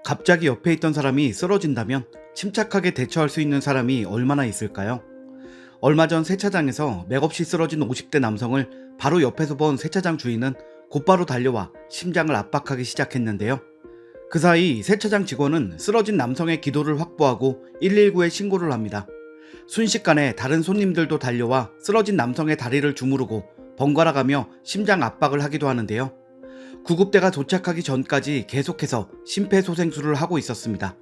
갑자기 옆에 있던 사람이 쓰러진다면 침착하게 대처할 수 있는 사람이 얼마나 있을까요? 얼마 전 세차장에서 맥없이 쓰러진 50대 남성을 바로 옆에서 본 세차장 주인은 곧바로 달려와 심장을 압박하기 시작했는데요. 그 사이 세차장 직원은 쓰러진 남성의 기도를 확보하고 119에 신고를 합니다. 순식간에 다른 손님들도 달려와 쓰러진 남성의 다리를 주무르고 번갈아가며 심장 압박을 하기도 하는데요. 구급대가 도착하기 전까지 계속해서 심폐소생술을 하고 있었습니다.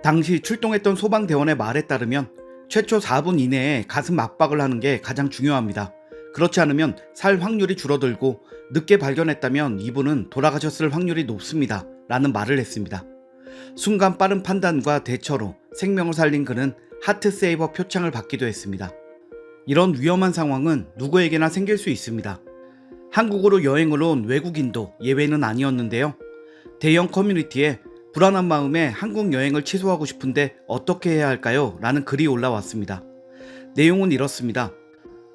당시 출동했던 소방대원의 말에 따르면 최초 4분 이내에 가슴 압박을 하는 게 가장 중요합니다. 그렇지 않으면 살 확률이 줄어들고 늦게 발견했다면 이분은 돌아가셨을 확률이 높습니다. 라는 말을 했습니다. 순간 빠른 판단과 대처로 생명을 살린 그는 하트세이버 표창을 받기도 했습니다. 이런 위험한 상황은 누구에게나 생길 수 있습니다. 한국으로 여행을 온 외국인도 예외는 아니었는데요. 대형 커뮤니티에 불안한 마음에 한국 여행을 취소하고 싶은데 어떻게 해야 할까요? 라는 글이 올라왔습니다. 내용은 이렇습니다.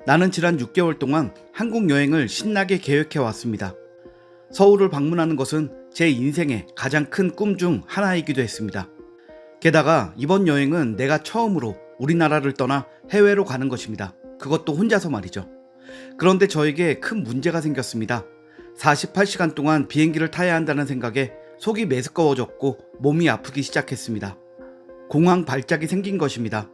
나는 지난 6개월 동안 한국 여행을 신나게 계획해 왔습니다. 서울을 방문하는 것은 제 인생의 가장 큰 꿈 중 하나이기도 했습니다. 게다가 이번 여행은 내가 처음으로 우리나라를 떠나 해외로 가는 것입니다. 그것도 혼자서 말이죠. 그런데 저에게 큰 문제가 생겼습니다. 48시간 동안 비행기를 타야 한다는 생각에 속이 메스꺼워졌고 몸이 아프기 시작했습니다. 공황 발작이 생긴 것입니다.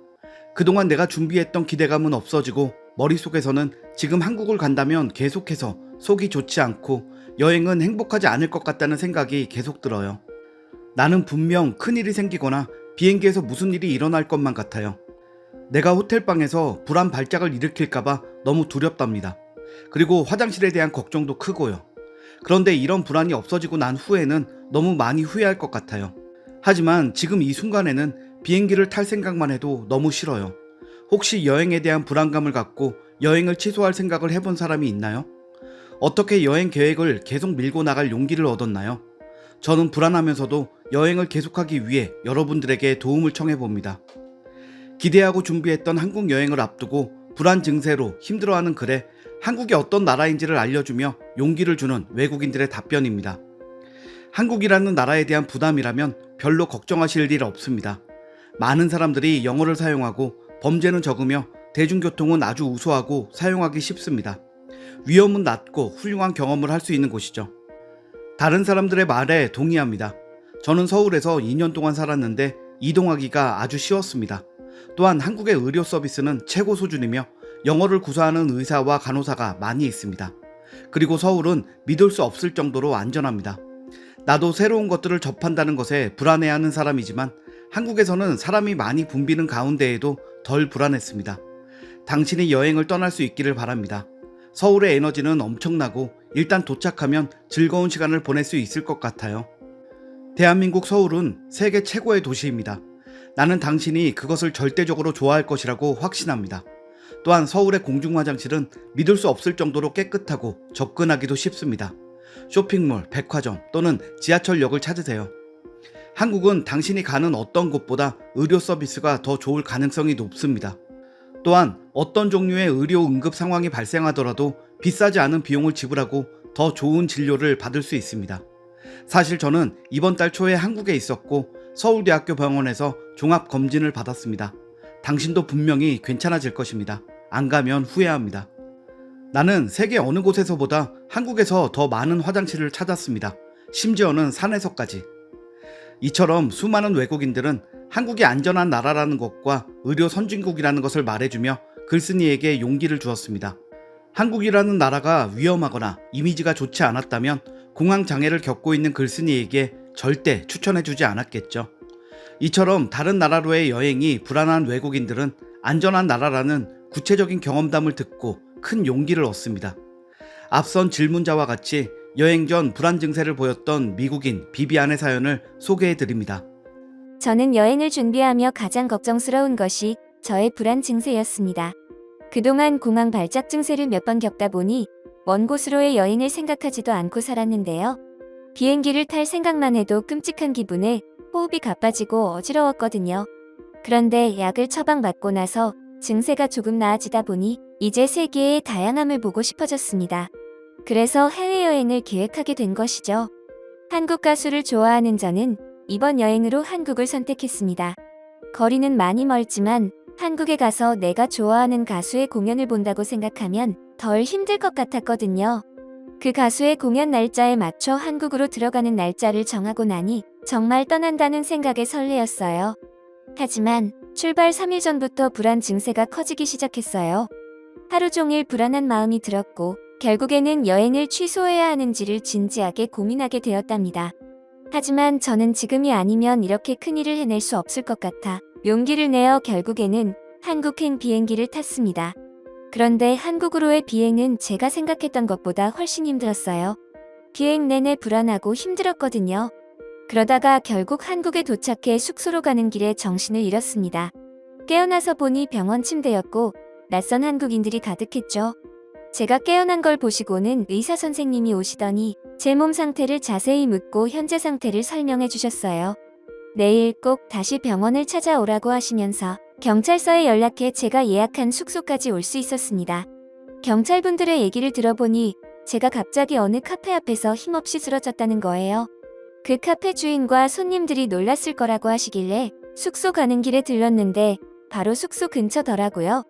그동안 내가 준비했던 기대감은 없어지고 머릿속에서는 지금 한국을 간다면 계속해서 속이 좋지 않고 여행은 행복하지 않을 것 같다는 생각이 계속 들어요. 나는 분명 큰일이 생기거나 비행기에서 무슨 일이 일어날 것만 같아요. 내가 호텔방에서 불안 발작을 일으킬까봐 너무 두렵답니다. 그리고 화장실에 대한 걱정도 크고요. 그런데 이런 불안이 없어지고 난 후에는 너무 많이 후회할 것 같아요. 하지만 지금 이 순간에는 비행기를 탈 생각만 해도 너무 싫어요. 혹시 여행에 대한 불안감을 갖고 여행을 취소할 생각을 해본 사람이 있나요? 어떻게 여행 계획을 계속 밀고 나갈 용기를 얻었나요? 저는 불안하면서도 여행을 계속하기 위해 여러분들에게 도움을 청해봅니다. 기대하고 준비했던 한국 여행을 앞두고 불안 증세로 힘들어하는 글에 한국이 어떤 나라인지를 알려주며 용기를 주는 외국인들의 답변입니다. 한국이라는 나라에 대한 부담이라면 별로 걱정하실 일 없습니다. 많은 사람들이 영어를 사용하고 범죄는 적으며 대중교통은 아주 우수하고 사용하기 쉽습니다. 위험은 낮고 훌륭한 경험을 할 수 있는 곳이죠. 다른 사람들의 말에 동의합니다. 저는 서울에서 2년 동안 살았는데 이동하기가 아주 쉬웠습니다. 또한 한국의 의료 서비스는 최고 수준이며 영어를 구사하는 의사와 간호사가 많이 있습니다. 그리고 서울은 믿을 수 없을 정도로 안전합니다. 나도 새로운 것들을 접한다는 것에 불안해하는 사람이지만 한국에서는 사람이 많이 붐비는 가운데에도 덜 불안했습니다. 당신이 여행을 떠날 수 있기를 바랍니다. 서울의 에너지는 엄청나고 일단 도착하면 즐거운 시간을 보낼 수 있을 것 같아요. 대한민국 서울은 세계 최고의 도시입니다. 나는 당신이 그것을 절대적으로 좋아할 것이라고 확신합니다. 또한 서울의 공중화장실은 믿을 수 없을 정도로 깨끗하고 접근하기도 쉽습니다. 쇼핑몰, 백화점 또는 지하철역을 찾으세요. 한국은 당신이 가는 어떤 곳보다 의료 서비스가 더 좋을 가능성이 높습니다. 또한 어떤 종류의 의료 응급 상황이 발생하더라도 비싸지 않은 비용을 지불하고 더 좋은 진료를 받을 수 있습니다. 사실 저는 이번 달 초에 한국에 있었고 서울대학교 병원에서 종합검진을 받았습니다. 당신도 분명히 괜찮아질 것입니다. 안 가면 후회합니다. 나는 세계 어느 곳에서보다 한국에서 더 많은 화장실을 찾았습니다. 심지어는 산에서까지. 이처럼 수많은 외국인들은 한국이 안전한 나라라는 것과 의료 선진국이라는 것을 말해주며 글쓴이에게 용기를 주었습니다. 한국이라는 나라가 위험하거나 이미지가 좋지 않았다면 공황 장애를 겪고 있는 글쓴이에게 절대 추천해주지 않았겠죠. 이처럼 다른 나라로의 여행이 불안한 외국인들은 안전한 나라라는 구체적인 경험담을 듣고 큰 용기를 얻습니다. 앞선 질문자와 같이 여행 전 불안 증세를 보였던 미국인 비비안의 사연을 소개해드립니다. 저는 여행을 준비하며 가장 걱정스러운 것이 저의 불안 증세였습니다. 그동안 공황 발작 증세를 몇 번 겪다 보니 먼 곳으로의 여행을 생각하지도 않고 살았는데요. 비행기를 탈 생각만 해도 끔찍한 기분에 호흡이 가빠지고 어지러웠거든요. 그런데 약을 처방받고 나서 증세가 조금 나아지다 보니 이제 세계의 다양함을 보고 싶어졌습니다. 그래서 해외여행을 계획하게 된 것이죠. 한국 가수를 좋아하는 저는 이번 여행으로 한국을 선택했습니다. 거리는 많이 멀지만 한국에 가서 내가 좋아하는 가수의 공연을 본다고 생각하면 덜 힘들 것 같았거든요. 그 가수의 공연 날짜에 맞춰 한국으로 들어가는 날짜를 정하고 나니 정말 떠난다는 생각에 설레었어요. 하지만 출발 3일 전부터 불안 증세가 커지기 시작했어요. 하루 종일 불안한 마음이 들었고 결국에는 여행을 취소해야 하는지를 진지하게 고민하게 되었답니다. 하지만 저는 지금이 아니면 이렇게 큰일을 해낼 수 없을 것 같아 용기를 내어 결국에는 한국행 비행기를 탔습니다. 그런데 한국으로의 비행은 제가 생각했던 것보다 훨씬 힘들었어요. 비행 내내 불안하고 힘들었거든요. 그러다가 결국 한국에 도착해 숙소로 가는 길에 정신을 잃었습니다. 깨어나서 보니 병원 침대였고 낯선 한국인들이 가득했죠. 제가 깨어난 걸 보시고는 의사 선생님이 오시더니 제 몸 상태를 자세히 묻고 현재 상태를 설명해 주셨어요. 내일 꼭 다시 병원을 찾아오라고 하시면서 경찰서에 연락해 제가 예약한 숙소까지 올 수 있었습니다. 경찰분들의 얘기를 들어보니 제가 갑자기 어느 카페 앞에서 힘없이 쓰러졌다는 거예요. 그 카페 주인과 손님들이 놀랐을 거라고 하시길래 숙소 가는 길에 들렀는데 바로 숙소 근처더라고요.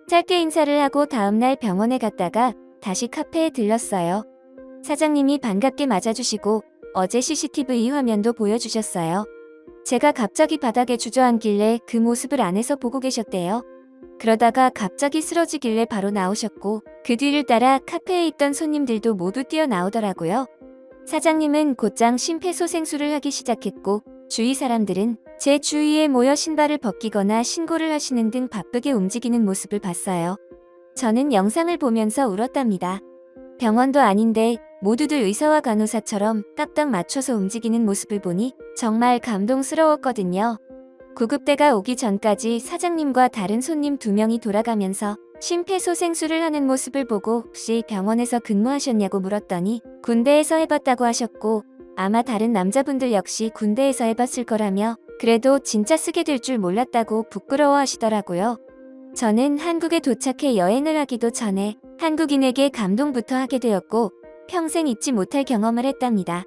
짧게 인사를 하고 다음날 병원에 갔다가 다시 카페에 들렀어요. 사장님이 반갑게 맞아주시고 어제 CCTV 화면도 보여주셨어요. 제가 갑자기 바닥에 주저앉길래 그 모습을 안에서 보고 계셨대요. 그러다가 갑자기 쓰러지길래 바로 나오셨고 그 뒤를 따라 카페에 있던 손님들도 모두 뛰어나오더라고요. 사장님은 곧장 심폐소생술을 하기 시작했고 주위 사람들은 제 주위에 모여 신발을 벗기거나 신고를 하시는 등 바쁘게 움직이는 모습을 봤어요. 저는 영상을 보면서 울었답니다. 병원도 아닌데 모두들 의사와 간호사처럼 딱딱 맞춰서 움직이는 모습을 보니 정말 감동스러웠거든요. 구급대가 오기 전까지 사장님과 다른 손님 2명이 돌아가면서 심폐소생술을 하는 모습을 보고 혹시 병원에서 근무하셨냐고 물었더니 군대에서 해봤다고 하셨고 아마 다른 남자분들 역시 군대에서 해봤을 거라며 그래도 진짜 쓰게 될 줄 몰랐다고 부끄러워하시더라고요. 저는 한국에 도착해 여행을 하기도 전에 한국인에게 감동부터 하게 되었고 평생 잊지 못할 경험을 했답니다.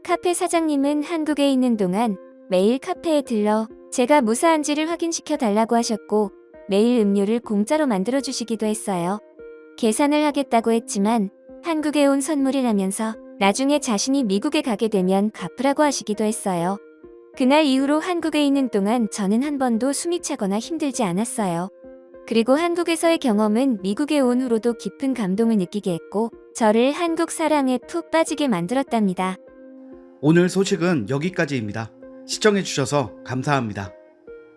카페 사장님은 한국에 있는 동안 매일 카페에 들러 제가 무사한지를 확인시켜 달라고 하셨고 매일 음료를 공짜로 만들어주시기도 했어요. 계산을 하겠다고 했지만 한국에 온 선물이라면서 나중에 자신이 미국에 가게 되면 갚으라고 하시기도 했어요. 그날 이후로 한국에 있는 동안 저는 한 번도 숨이 차거나 힘들지 않았어요. 그리고 한국에서의 경험은 미국에 온 후로도 깊은 감동을 느끼게 했고 저를 한국 사랑에 푹 빠지게 만들었답니다. 오늘 소식은 여기까지입니다. 시청해주셔서 감사합니다.